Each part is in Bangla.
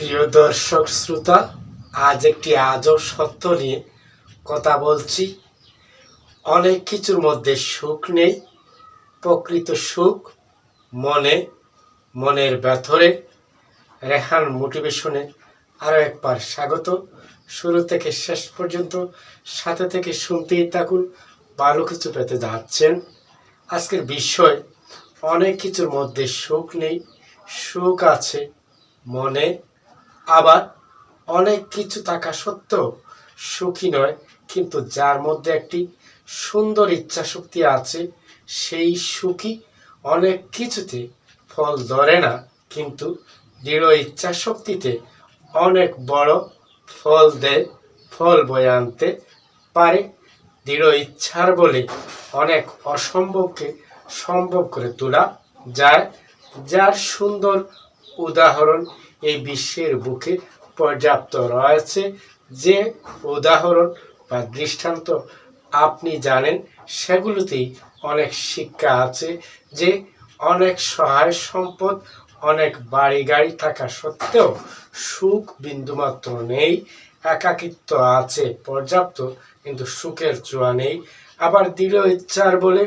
প্রিয় দর্শক শ্রোতা, আজ একটি আজব সত্য নিয়ে কথা বলছি। অনেক কিছুর মধ্যে সুখ নেই, প্রকৃত সুখ মনের ভেতরে। রেহান মোটিভেশনে আরও একবার স্বাগত। শুরু থেকে শেষ পর্যন্ত সাথে থেকে শুনতেই থাকুন, ভালো কিছু পেতে যাচ্ছেন। আজকের বিষয়, অনেক কিছুর মধ্যে সুখ নেই, সুখ আছে মনে। আবার অনেক কিছু থাকা সত্ত্বেও সুখী নয়, কিন্তু যার মধ্যে একটি সুন্দর ইচ্ছা শক্তি আছে, সেই সুখী অনেক কিছুতে ফল ধরে না, কিন্তু দৃঢ় ইচ্ছা শক্তিতে অনেক বড় ফল দেয়, ফল বয়ে আনতে পারে। দৃঢ় ইচ্ছার বলে অনেক অসম্ভবকে সম্ভব করে তোলা যায়, যার সুন্দর উদাহরণ এই বিশ্বের বুকে পর্যাপ্ত রয়েছে। যে উদাহরণ বা দৃষ্টান্ত আপনি জানেন, সেগুলোতেই অনেক শিক্ষা আছে। যে অনেক সহায় সম্পদ, অনেক বাড়ি গাড়ি থাকা সত্ত্বেও সুখ বিন্দুমাত্র নেই, একাকিত্ব আছে পর্যাপ্ত, কিন্তু সুখের ছোঁয়া নেই। আবার দৃঢ় ইচ্ছার বলে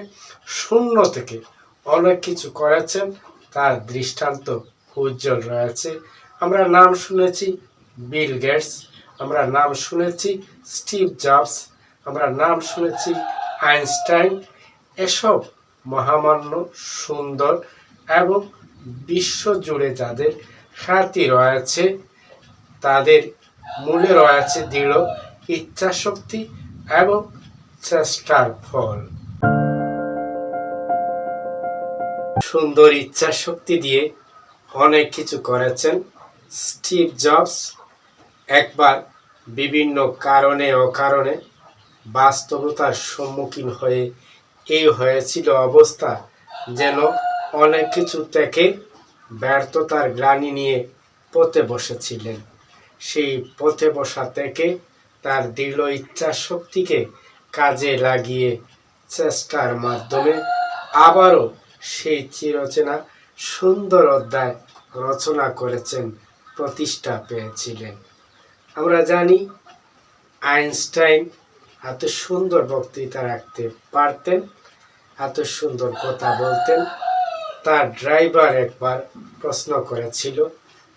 শূন্য থেকে অনেক কিছু করেছেন, তার দৃষ্টান্ত উজ্জ্বল রয়েছে। আমরা নাম শুনেছি বিল গেটস, আমরা নাম শুনেছি স্টিভ জবস, আমরা নাম শুনেছি আইনস্টাইন। এসব মহামান্য, সুন্দর এবং বিশ্বজুড়ে যাদের খ্যাতি রয়েছে, তাদের মূলে রয়েছে দৃঢ় ইচ্ছাশক্তি এবং চেষ্টার ফল। সুন্দর ইচ্ছাশক্তি দিয়ে অনেক কিছু করেছেন স্টিভ জবস। একবার বিভিন্ন কারণে অকারণে বাস্তবতার সম্মুখীন হয়ে এই হয়েছিল অবস্থা, যেন অনেক কিছু থেকে ব্যর্থতার গ্লানি নিয়ে পথে বসেছিলেন। সেই পথে বসা থেকে তার দৃঢ় ইচ্ছা শক্তিকে কাজে লাগিয়ে চেষ্টার মাধ্যমে আবারও সেই চিরচেনা সুন্দর অধ্যায় রচনা করেছেন, প্রতিষ্ঠা পেয়েছিলেন। আমরা জানি আইনস্টাইন এত সুন্দর বক্তৃতা রাখতে পারতেন, এত সুন্দর কথা বলতেন। তার ড্রাইভার একবার প্রশ্ন করেছিল,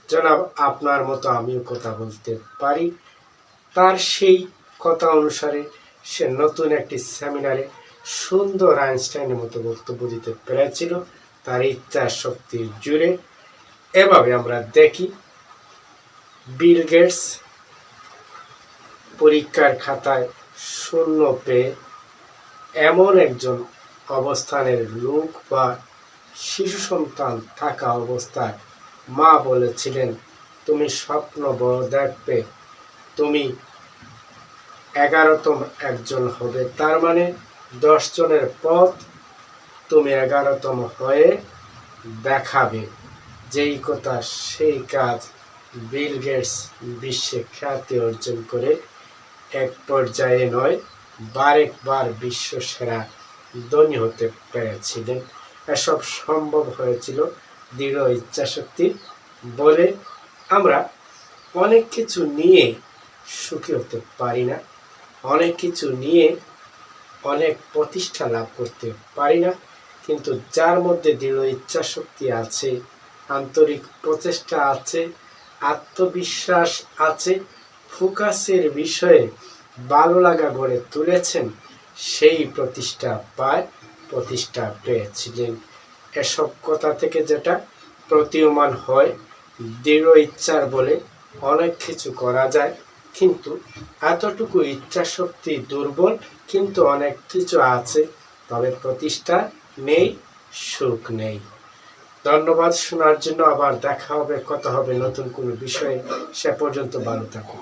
জনাব, আপনার মতো আমিও কথা বলতে পারি? তার সেই কথা অনুসারে সে নতুন একটি সেমিনারে সুন্দর আইনস্টাইনের মতো বক্তব্য দিতে পেরেছিল, তার ইচ্ছা শক্তির জুড়ে। এভাবে আমরা দেখি বিল গেটস পরীক্ষার খাতায় শূন্য পেয়ে এমন একজন অবস্থানের লোক বা শিশু সন্তান থাকা অবস্থায় মা বলেছিলেন, তুমি স্বপ্ন বড় দেখবে, তুমি 11তম একজন হবে, তার মানে 10 জনের পথ তুমি 11তম হয়ে দেখাবে। যেই কথা সেই কাজ। বিল গেটস বিশ্বে খ্যাতি অর্জন করে এক পর্যায়ে নয়, বারেকবার বিশ্ব সেরা ধনী হতে পেরেছিলেন। এসব সম্ভব হয়েছিল দৃঢ় ইচ্ছাশক্তি বলে। আমরা অনেক কিছু নিয়ে সুখী হতে পারি না, অনেক কিছু নিয়ে অনেক প্রতিষ্ঠা লাভ করতে পারি না, কিন্তু যার মধ্যে দৃঢ় ইচ্ছাশক্তি আছে, আন্তরিক প্রচেষ্টা আছে, আত্মবিশ্বাস আছে, ফোকাসের বিষয়ে ভালো লাগা গড়ে তুলেছেন, সেই প্রতিষ্ঠা পেয়েছিলেন। এসব কথা থেকে যেটা প্রতীয়মান হয়, দৃঢ় ইচ্ছার বলে অনেক কিছু করা যায়, কিন্তু এতটুকু ইচ্ছা শক্তি দুর্বল, কিন্তু অনেক কিছু আছে, তবে প্রতিষ্ঠা নেই, সুখ নেই। ধন্যবাদ শোনার জন্য। আবার দেখা হবে, কথা হবে নতুন কোনো বিষয়ে। সে পর্যন্ত ভালো থাকুন।